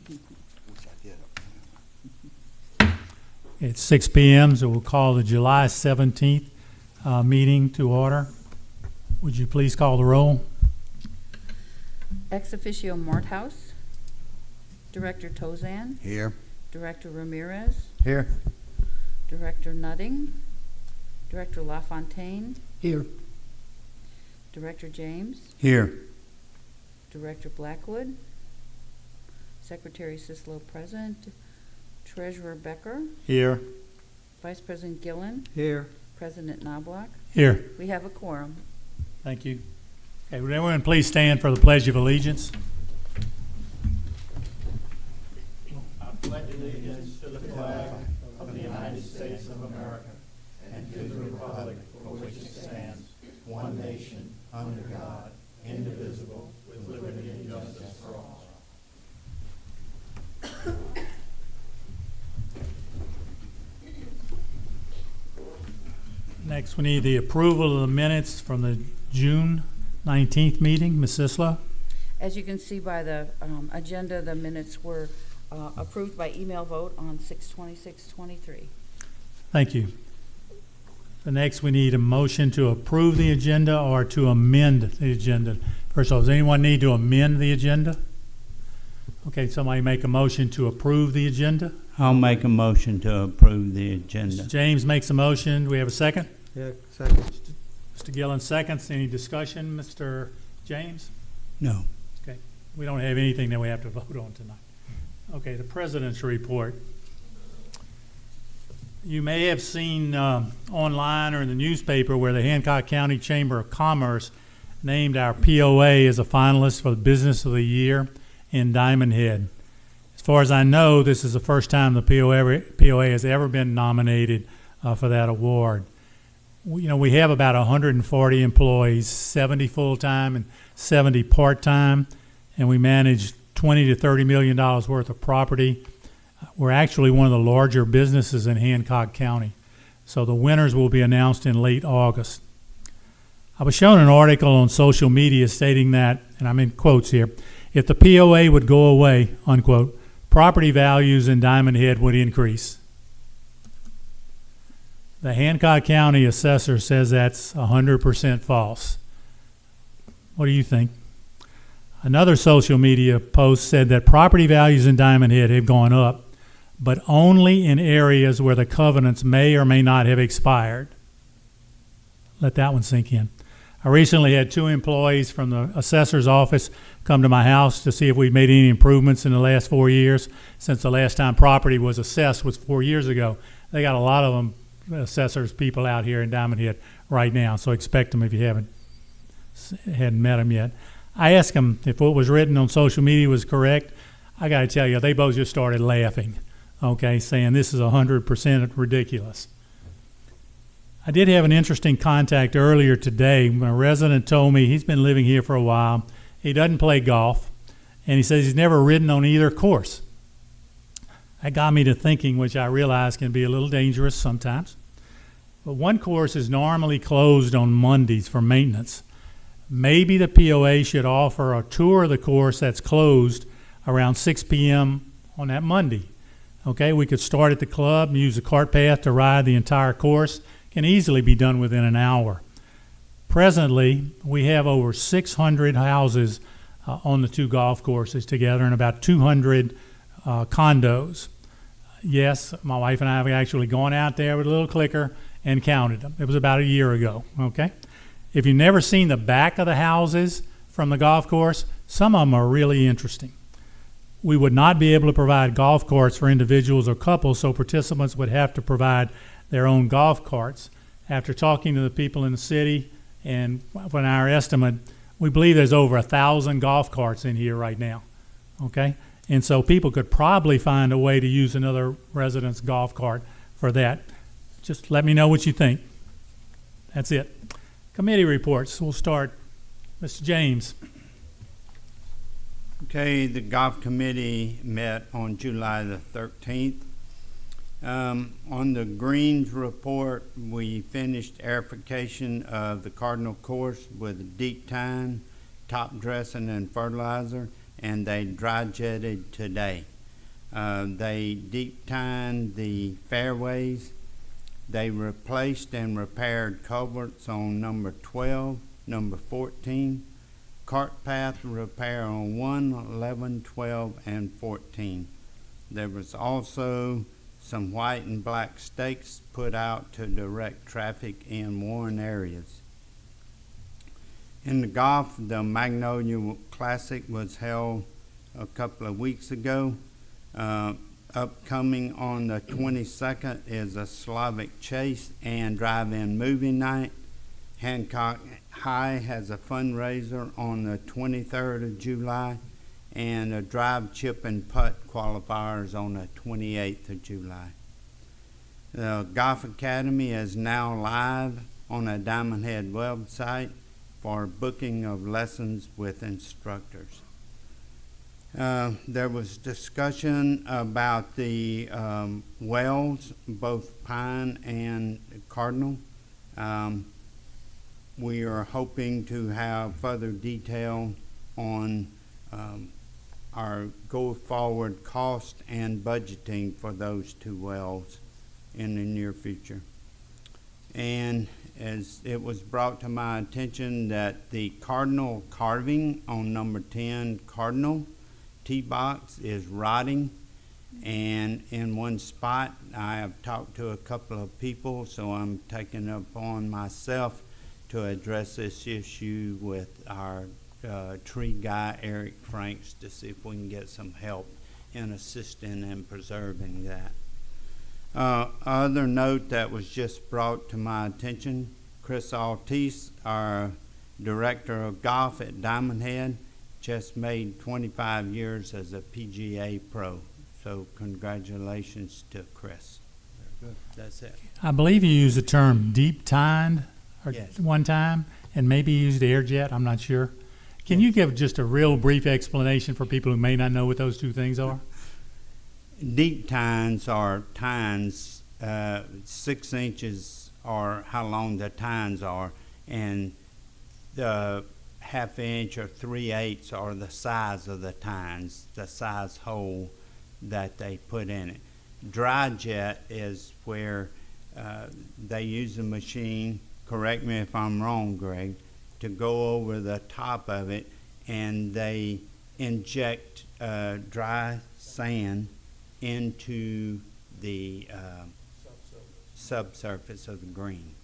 Which I did. It's 6 p.m., so we'll call the July 17th meeting to order. Would you please call the roll? Ex officio Marthouse, Director Tozan, Here. Director Ramirez, Here. Director Nutting, Director LaFontaine, Here. Director James, Here. Director Blackwood, Secretary Sislo present, Treasurer Becker, Here. Vice President Gillen, Here. President Knobloch. Here. We have a quorum. Thank you. Okay, would everyone please stand for the Pledge of Allegiance? I pledge allegiance to the flag of the United States of America and to the republic for which it stands, one nation, under God, indivisible, with liberty and justice for all. Next, we need the approval of the minutes from the June 19th meeting. Ms. Sislo? As you can see by the agenda, the minutes were approved by email vote on 6/26/23. Thank you. The next, we need a motion to approve the agenda or to amend the agenda. First of all, does anyone need to amend the agenda? Okay, somebody make a motion to approve the agenda. I'll make a motion to approve the agenda. James makes a motion. Do we have a second? Yeah, second. Mr. Gillen seconds. Any discussion, Mr. James? No. Okay, we don't have anything that we have to vote on tonight. Okay, the President's report. You may have seen online or in the newspaper where the Hancock County Chamber of Commerce named our POA as a finalist for the Business of the Year in Diamond Head. As far as I know, this is the first time the POA has ever been nominated for that award. We have about 140 employees, 70 full-time and 70 part-time, and we manage $20 to $30 million worth of property. We're actually one of the larger businesses in Hancock County. So the winners will be announced in late August. I was shown an article on social media stating that, and I'm in quotes here, if the POA would go away, unquote, property values in Diamond Head would increase. The Hancock County assessor says that's 100% false. What do you think? Another social media post said that property values in Diamond Head have gone up, but only in areas where the covenants may or may not have expired. Let that one sink in. I recently had 2 employees from the assessor's office come to my house to see if we'd made any improvements in the last 4 years, since the last time property was assessed was 4 years ago. They got a lot of them, assessors, people out here in Diamond Head right now, so expect them if you hadn't met them yet. I asked them if what was written on social media was correct. I got to tell you, they both just started laughing, okay, saying this is 100% ridiculous. I did have an interesting contact earlier today. My resident told me he's been living here for a while. He doesn't play golf, and he says he's never ridden on either course. That got me to thinking, which I realize can be a little dangerous sometimes. But one course is normally closed on Mondays for maintenance. Maybe the POA should offer a tour of the course that's closed around 6 p.m. on that Monday. Okay, we could start at the club and use the cart path to ride the entire course. Can easily be done within an hour. Presently, we have over 600 houses on the 2 golf courses together and about 200 condos. Yes, my wife and I have actually gone out there with a little clicker and counted them. It was about a year ago, okay? If you've never seen the back of the houses from the golf course, some of them are really interesting. We would not be able to provide golf carts for individuals or couples, so participants would have to provide their own golf carts. After talking to the people in the city, and from our estimate, we believe there's over 1,000 golf carts in here right now, okay? And so people could probably find a way to use another resident's golf cart for that. Just let me know what you think. That's it. Committee reports. We'll start. Mr. James. Okay, the golf committee met on July the 13th. On the greens report, we finished aerification of the Cardinal course with deep tine, top dressing, and fertilizer, and they dry jetted today. They deep tined the fairways. They replaced and repaired culverts on number 12, number 14, cart path repair on 1, 11, 12, and 14. There was also some white and black stakes put out to direct traffic in worn areas. In the golf, the Magnolia Classic was held a couple of weeks ago. Upcoming on the 22nd is a Slavic Chase and Drive-In Movie Night. Hancock High has a fundraiser on the 23rd of July, and a drive, chip, and putt qualifiers on the 28th of July. The Golf Academy is now live on the Diamond Head website for booking of lessons with instructors. There was discussion about the wells, both Pine and Cardinal. We are hoping to have further detail on our go-forward cost and budgeting for those two wells in the near future. And as it was brought to my attention that the Cardinal carving on number 10 Cardinal T-box is rotting, and in one spot I have talked to a couple of people, so I'm taking it upon myself to address this issue with our tree guy Eric Franks to see if we can get some help in assisting and preserving that. Other note that was just brought to my attention, Chris Altice, our director of golf at Diamond Head, just made 25 years as a PGA pro. So congratulations to Chris. Very good. That's it. I believe you used the term deep tined Yes. one time, and maybe you used air jet. I'm not sure. Can you give just a real brief explanation for people who may not know what those two things are? Deep tines are tines, 6 inches are how long the tines are, and the ½ inch or 3/8 are the size of the tines, the size hole that they put in it. Dry jet is where they use a machine, correct me if I'm wrong, Greg, to go over the top of it, and they inject dry sand into the subsurface of the green.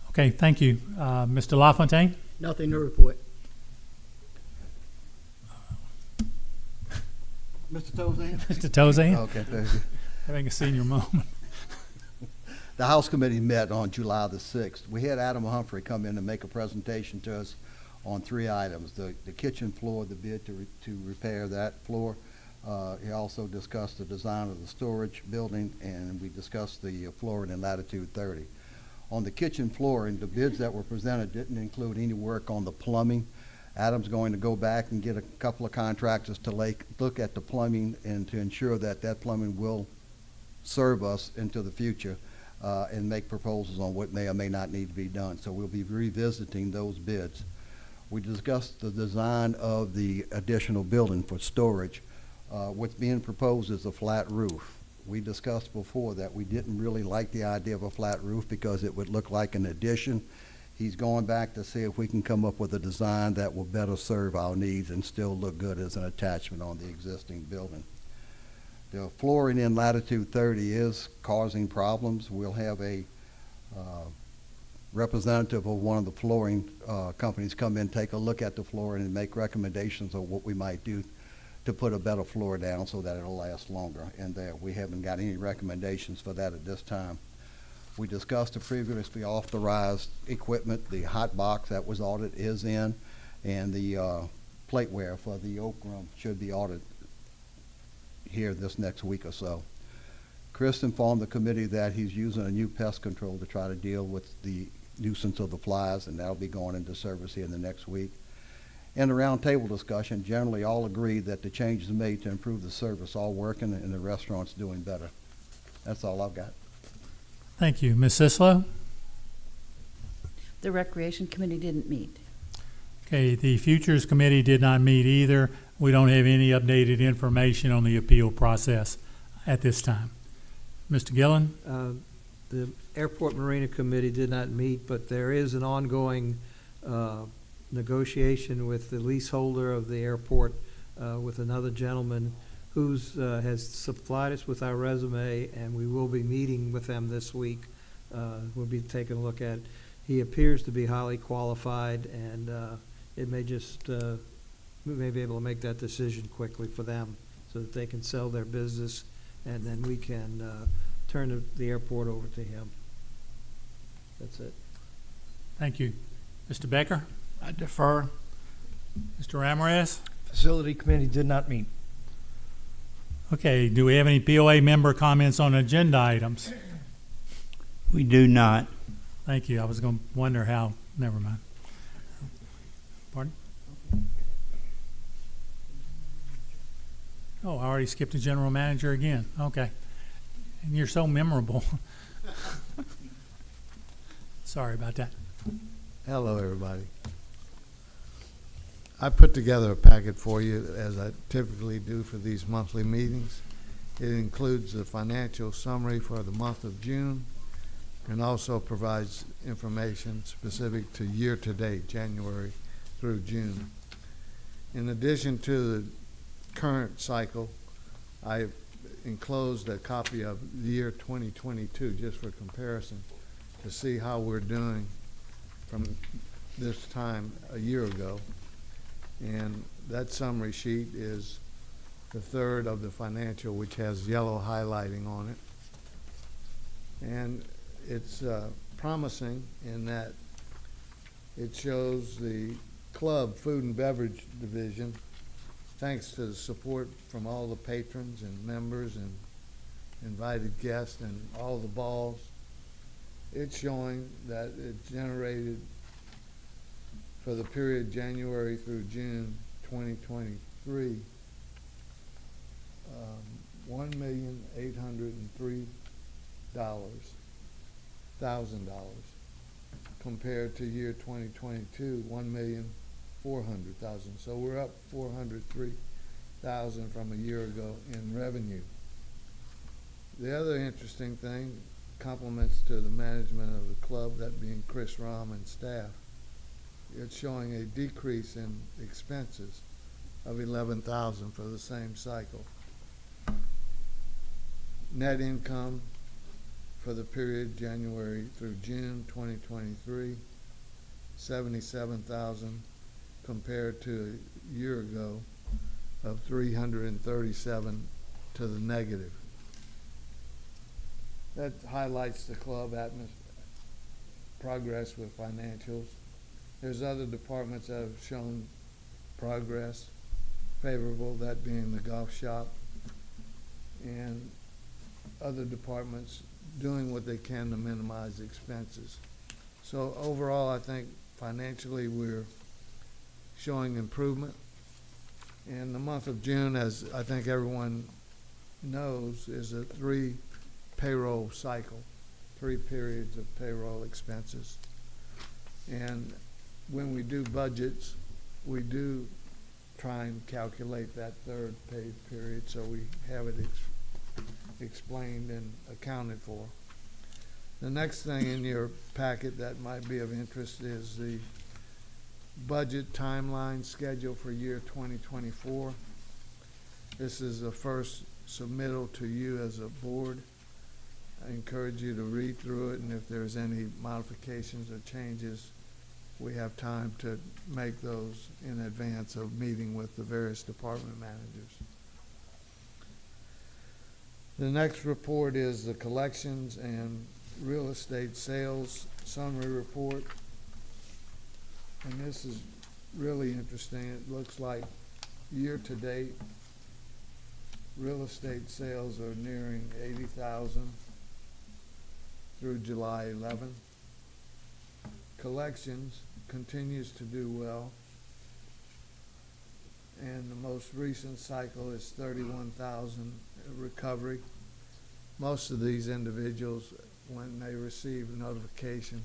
Okay, thank you. Mr. LaFontaine? Nothing to report. Mr. Tozan? Mr. Tozan? Okay, thank you. Having a senior moment. The House Committee met on July the 6th. We had Adam Humphrey come in and make a presentation to us on 3 items. The kitchen floor, the bid to repair that floor. He also discussed the design of the storage building, and we discussed the flooring in latitude 30. On the kitchen flooring, the bids that were presented didn't include any work on the plumbing. Adam's going to go back and get a couple of contractors to look at the plumbing and to ensure that that plumbing will serve us into the future, and make proposals on what may or may not need to be done. So we'll be revisiting those bids. We discussed the design of the additional building for storage. What's being proposed is a flat roof. We discussed before that we didn't really like the idea of a flat roof because it would look like an addition. He's going back to see if we can come up with a design that will better serve our needs and still look good as an attachment on the existing building. The flooring in latitude 30 is causing problems. We'll have a representative of one of the flooring companies come in, take a look at the flooring, and make recommendations of what we might do to put a better floor down so that it'll last longer. And we haven't got any recommendations for that at this time. We discussed the previously authorized equipment. The hot box that was ordered is in, and the plateware for the Oak Room should be ordered here this next week or so. Chris informed the committee that he's using a new pest control to try to deal with the nuisance of the flies, and that'll be going into service here in the next week. In the roundtable discussion, generally all agreed that the changes made to improve the service are working and the restaurant's doing better. That's all I've got. Thank you. Ms. Sislo? The Recreation Committee didn't meet. Okay, the Futures Committee did not meet either. We don't have any updated information on the appeal process at this time. Mr. Gillen? The Airport Marina Committee did not meet, but there is an ongoing negotiation with the leaseholder of the airport, with another gentleman who's has supplied us with our resume, and we will be meeting with them this week. We'll be taking a look at it. He appears to be highly qualified, and it may just, we may be able to make that decision quickly for them so that they can sell their business, and then we can turn the airport over to him. That's it. Thank you. Mr. Becker? I defer. Mr. Ramirez? Facility Committee did not meet. Okay, do we have any POA member comments on agenda items? We do not. Thank you. I was going to wonder how, never mind. Pardon? Oh, I already skipped the general manager again. Okay. And you're so memorable. Sorry about that. Hello, everybody. I put together a packet for you, as I typically do for these monthly meetings. It includes the financial summary for the month of June and also provides information specific to year-to-date, January through June. In addition to the current cycle, I enclosed a copy of the year 2022 just for comparison to see how we're doing from this time a year ago. And that summary sheet is the third of the financial, which has yellow highlighting on it. And it's promising in that it shows the club food and beverage division, thanks to the support from all the patrons and members and invited guests and all the balls. It's showing that it generated, for the period January through June 2023, $1,803,000 compared to year 2022, $1,400,000. So we're up $403,000 from a year ago in revenue. The other interesting thing, compliments to the management of the club, that being Chris Rahm and staff, it's showing a decrease in expenses of $11,000 for the same cycle. Net income for the period January through June 2023, $77,000 compared to a year ago of $337 to the negative. That highlights the club progress with financials. There's other departments that have shown progress, favorable, that being the golf shop, and other departments doing what they can to minimize expenses. So overall, I think financially we're showing improvement. And the month of June, as I think everyone knows, is a 3 payroll cycle, 3 periods of payroll expenses. And when we do budgets, we do try and calculate that third pay period so we have it explained and accounted for. The next thing in your packet that might be of interest is the budget timeline schedule for year 2024. This is the first submittal to you as a board. I encourage you to read through it, and if there's any modifications or changes, we have time to make those in advance of meeting with the various department managers. The next report is the collections and real estate sales summary report. And this is really interesting. It looks like year-to-date real estate sales are nearing 80,000 through July 11. Collections continues to do well, and the most recent cycle is 31,000 recovery. Most of these individuals, when they receive notification,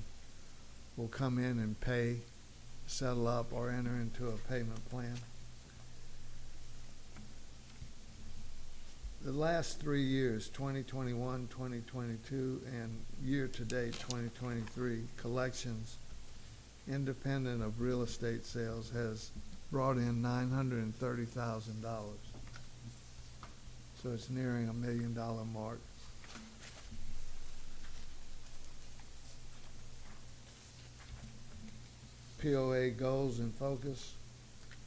will come in and pay, settle up, or enter into a payment plan. the last 3 years, 2021, 2022, and year-to-date 2023, collections, independent of real estate sales, has brought in $930,000. So it's nearing $1 million mark. POA goals and focus.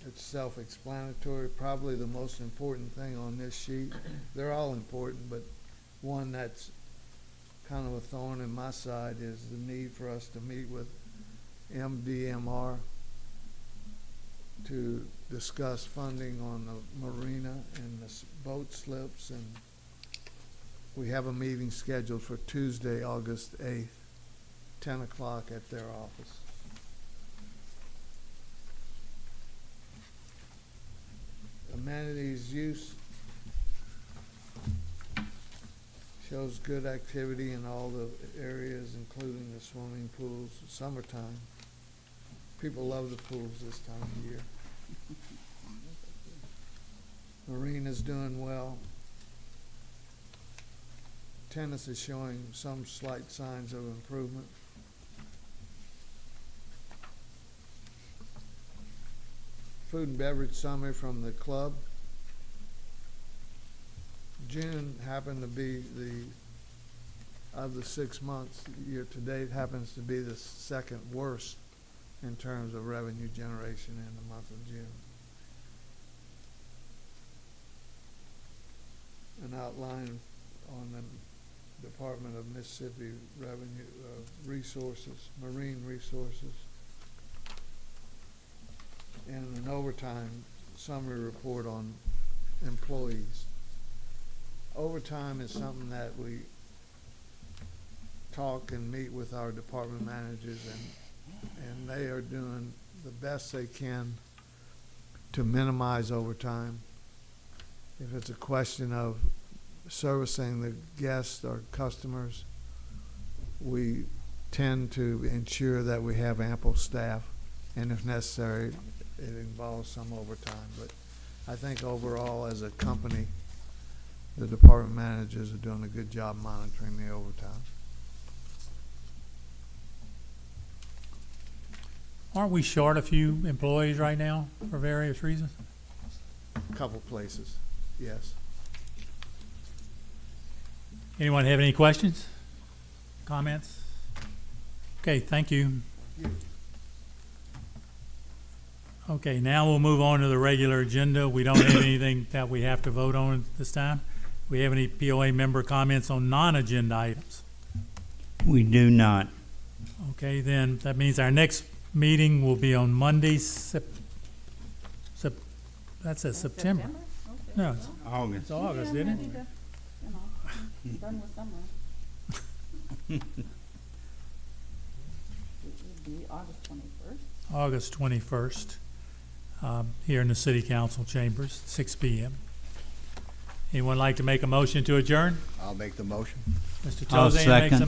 It's self-explanatory. Probably the most important thing on this sheet. They're all important, but one that's kind of a thorn in my side is the need for us to meet with MDMR to discuss funding on the marina and the boat slips, and we have a meeting scheduled for Tuesday, August 8th, 10 o'clock at their office. Amenities use shows good activity in all the areas, including the swimming pools. Summertime, people love the pools this time of year. Marina's doing well. Tennis is showing some slight signs of improvement. Food and beverage summary from the club. June happened to be of the 6 months, year to date, happens to be the second worst in terms of revenue generation in the month of June. An outline on the Department of Mississippi Revenue Resources, Marine Resources, and an overtime summary report on employees. Overtime is something that we talk and meet with our department managers, and they are doing the best they can to minimize overtime. If it's a question of servicing the guests or customers, we tend to ensure that we have ample staff, and if necessary, it involves some overtime. But I think overall, as a company, the department managers are doing a good job monitoring the overtime. Aren't we short a few employees right now for various reasons? A couple places, yes. Anyone have any questions, comments? Okay, thank you. Okay, now we'll move on to the regular agenda. We don't have anything that we have to vote on at this time. We have any POA member comments on non-agenda items? We do not. Okay, then that means our next meeting will be on Monday, that's a September. Okay, No, it's August. it's August, isn't it? Ready to, done with summer. It would be August 21st. August 21st, here in the City Council chambers, 6 p.m. Anyone like to make a motion to adjourn? I'll make the motion. Mr. I'll Tozan makes a second. motion.